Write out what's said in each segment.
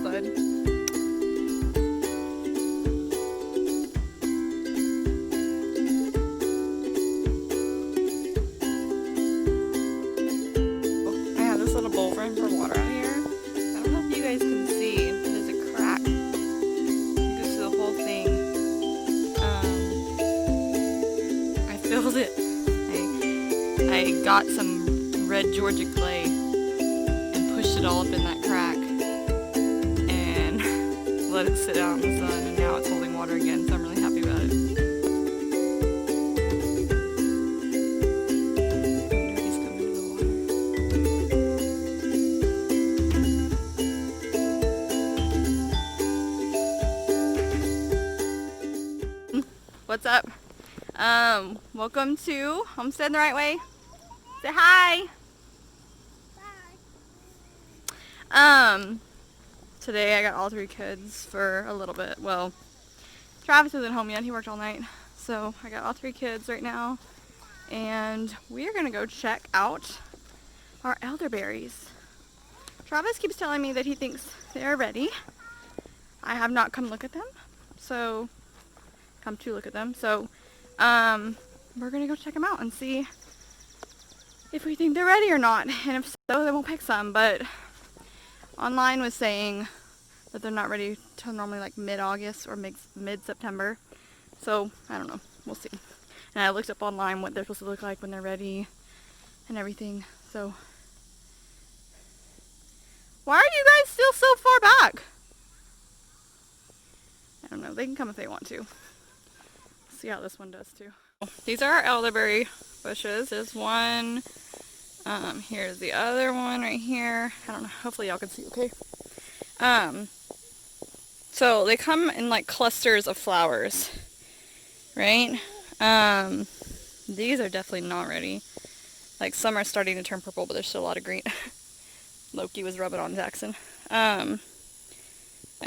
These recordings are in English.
outside. Oh, I have this little bowl for water out here. I don't know if you guys can see, but there's a crack. It goes through the whole thing. I filled it. I got some red Georgia clay and pushed it all up in that crack and let it sit out in the sun, and now it's holding water again, so I'm really happy about it. He's coming to the water. What's up? Welcome to Homestead the Right Way. Say hi! Today I got all three kids for a little bit. Well, Travis isn't home yet. He worked all night. So I got all three kids right now. And we are going to go check out our elderberries. Travis keeps telling me that he thinks they are ready. I have not come look at them. So, come to look at them. So, we're going to go check them out and see if we think they're ready or not. And if so, then we'll pick some. But online was saying that they're not ready till normally like mid-August or mid-September. So, I don't know. We'll see. And I looked up online what they're supposed to look like when they're ready and everything. So, why are you guys still so far back? I don't know. They can come if they want to. See how this one does too. These are our elderberry bushes. There's one. Here's the other one right here. I don't know. Hopefully y'all can see okay. So they come in like clusters of flowers, right? These are definitely not ready. Like some are starting to turn purple, but there's still a lot of green. Loki was rubbing on Jackson. I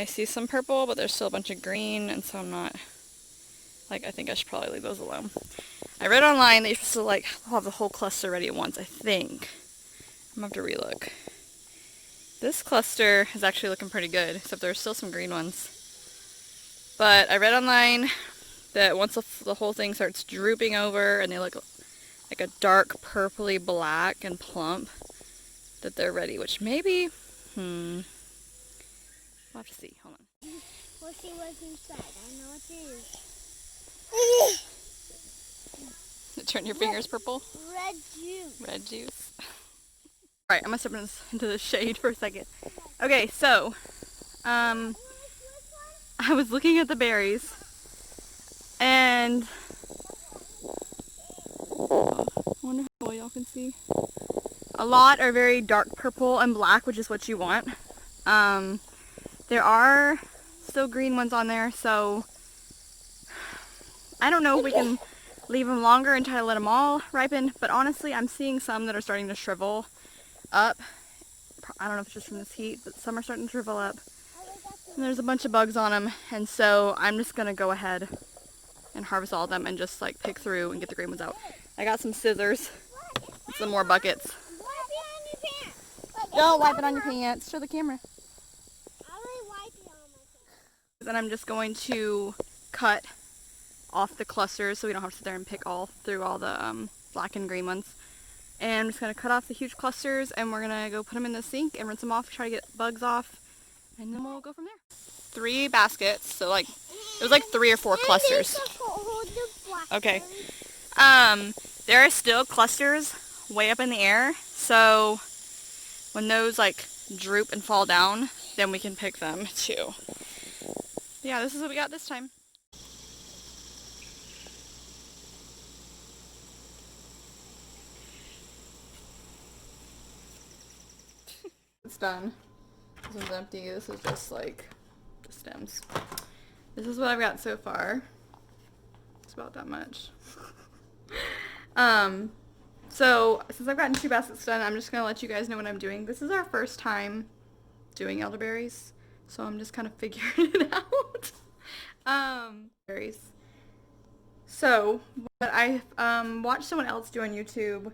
see some purple, but there's still a bunch of green, and so I'm not, like, I think I should probably leave those alone. I read online that you're supposed to, like, have the whole cluster ready at once, I think. I'm going to have to relook. This cluster is actually looking pretty good, except there's still some green ones. But I read online that once the whole thing starts drooping over and they look like a dark purpley black and plump, that they're ready, which maybe, we'll have to see. Hold on. We'll see what's inside. I know what it is. Turn your fingers purple? Red juice. Red juice. Alright, I'm gonna step into the shade for a second. Okay, so, I was looking at the berries, and I wonder how well y'all can see. A lot are very dark purple and black, which is what you want. There are still green ones on there, so I don't know if we can leave them longer and try to let them all ripen, but honestly I'm seeing some that are starting to shrivel up. I don't know if it's just from this heat, but some are starting to shrivel up. And there's a bunch of bugs on them, and so I'm just going to go ahead and harvest all of them and just like pick through and get the green ones out. I got some scissors and some more buckets. Don't wipe it on your pants. Show the camera. Then I'm just going to cut off the clusters so we don't have to sit there and pick through all the black and green ones. And I'm just going to cut off the huge clusters, and we're going to go put them in the sink and rinse them off, try to get bugs off, and then we'll go from there. 3 baskets, so like, it was like 3 or 4 clusters. Okay. There are still clusters way up in the air, so when those like droop and fall down, then we can pick them too. Yeah, this is what we got this time. It's done. This one's empty. This is just like the stems. This is what I've got so far. It's about that much. So since I've gotten 2 baskets done, I'm just gonna let you guys know what I'm doing. This is our first time doing elderberries, so I'm just kind of figuring it out. Berries. So what I watched someone else do on YouTube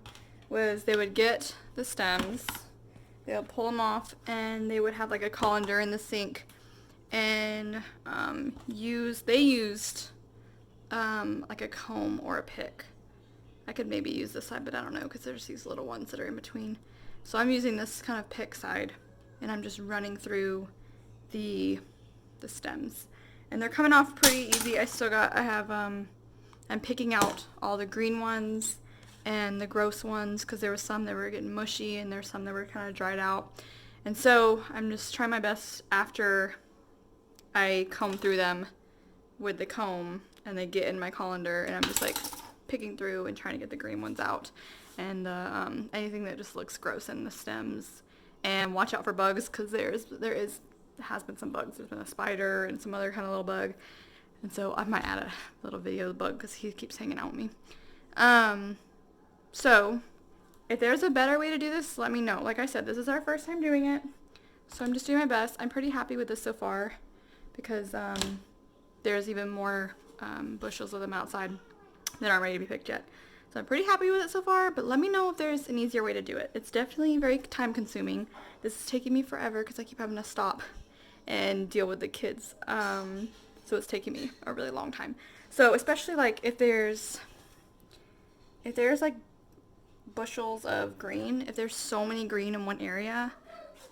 was they would get the stems they would pull them off, and they would have like a colander in the sink, and they used like a comb or a pick. I could maybe use this side, but I don't know, because there's these little ones that are in between. So I'm using this kind of pick side, and I'm just running through the stems, and they're coming off pretty easy. I'm picking out all the green ones and the gross ones, because there was some that were getting mushy, and there's some that were kind of dried out. And so I'm just trying my best after I comb through them with the comb, and they get in my colander, and I'm just like picking through and trying to get the green ones out, and anything that just looks gross in the stems. And watch out for bugs, because there has been some bugs. There's been a spider and some other kind of little bug, and so I might add a little video of the bug, because he keeps hanging out with me. So if there's a better way to do this, let me know. Like I said, this is our first time doing it, so I'm just doing my best. I'm pretty happy with this so far, because there's even more bushels of them outside that aren't ready to be picked yet. So I'm pretty happy with it so far, but let me know if there's an easier way to do it. It's definitely very time consuming. This is taking me forever, because I keep having to stop and deal with the kids. So it's taking me a really long time. So especially like if there's like bushels of green, if there's so many green in one area,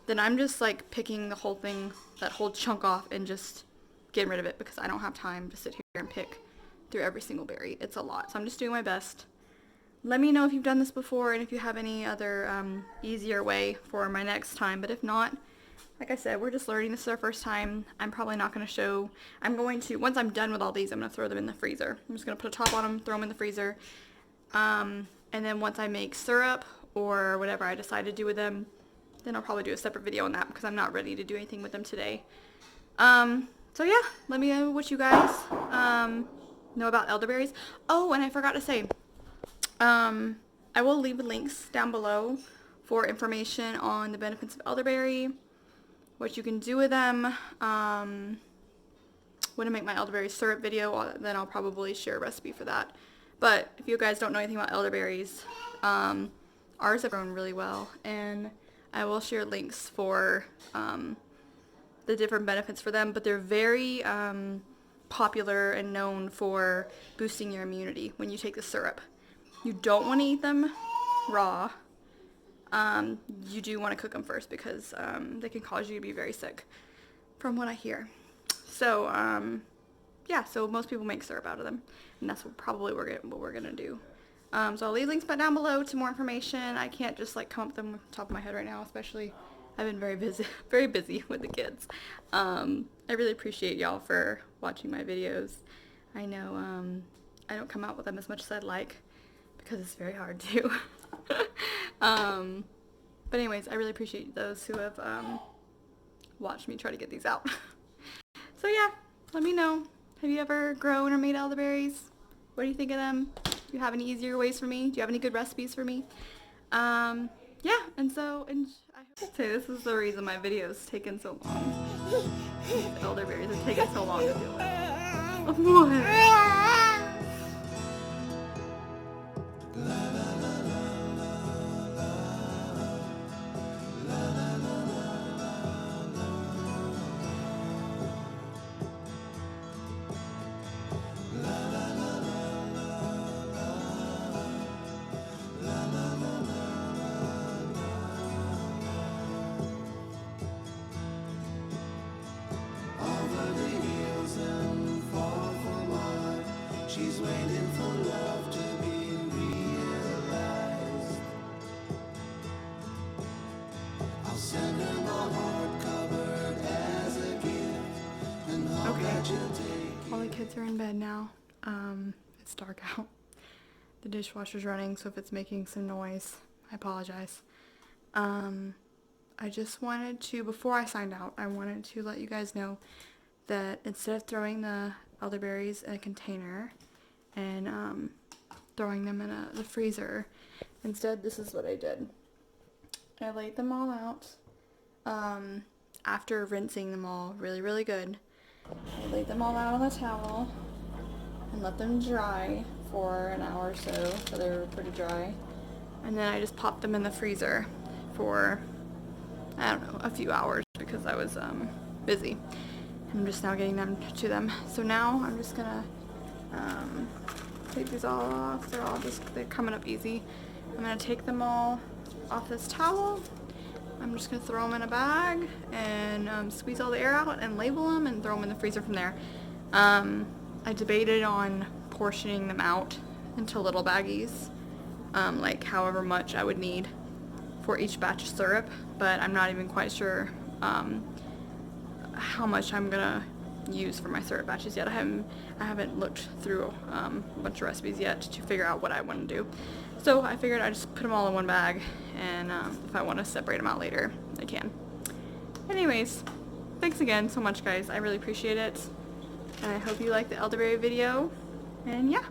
then I'm just like picking the whole thing, that whole chunk off, and just getting rid of it, because I don't have time to sit here and pick through every single berry. It's a lot. So I'm just doing my best. Let me know if you've done this before, and if you have any other easier way for my next time. But if not, like I said, we're just learning. This is our first time. I'm probably not going to show. Once I'm done with all these, I'm going to throw them in the freezer. I'm just going to put a top on them, throw them in the freezer. And then once I make syrup or whatever I decide to do with them, then I'll probably do a separate video on that, because I'm not ready to do anything with them today. So yeah, let me know what you guys know about elderberries. Oh, and I forgot to say, I will leave links down below for information on the benefits of elderberry, what you can do with them. When I make my elderberry syrup video, then I'll probably share a recipe for that. But if you guys don't know anything about elderberries, ours have grown really well, and I will share links for the different benefits for them, but they're very popular and known for boosting your immunity when you take the syrup. You don't want to eat them raw. You do want to cook them first, because they can cause you to be very sick, from what I hear. So yeah, so most people make syrup out of them, and that's probably what we're gonna do. So I'll leave links back down below to more information. I can't just like come up with them off the top of my head right now, especially I've been very busy with the kids. I really appreciate y'all for watching my videos. I know I don't come out with them as much as I'd like, because it's very hard to. But anyways, I really appreciate those who have watched me try to get these out. So yeah, let me know. Have you ever grown or made elderberries? What do you think of them? Do you have any easier ways for me? Do you have any good recipes for me? Yeah, and I hope to say this is the reason my videos taken so long. These elderberries have taken so long to do it. What? She's waiting for love to be realized. I'll send her my heart covered as a gift, and hope that you'll take. All the kids are in bed now. It's dark out. The dishwasher's running, so if it's making some noise, I apologize. I just wanted to, before I signed out, I wanted to let you guys know that instead of throwing the elderberries in a container and throwing them in the freezer, instead this is what I did. I laid them all out after rinsing them all really good. I laid them all out on the towel and let them dry for an hour or so they were pretty dry, and then I just popped them in the freezer for I don't know, a few hours because I was busy. I'm just now getting them to them. So now I'm just gonna take these all off. They're coming up easy. I'm gonna take them all off this towel. I'm just gonna throw them in a bag and squeeze all the air out and label them and throw them in the freezer from there. I debated on portioning them out into little baggies, like however much I would need for each batch of syrup, but I'm not even quite sure how much I'm gonna use for my syrup batches yet. I haven't looked through a bunch of recipes yet to figure out what I want to do. So I figured I'd just put them all in one bag, and if I want to separate them out later, I can. Anyways, thanks again so much, guys. I really appreciate it, and I hope you liked the elderberry video. And yeah.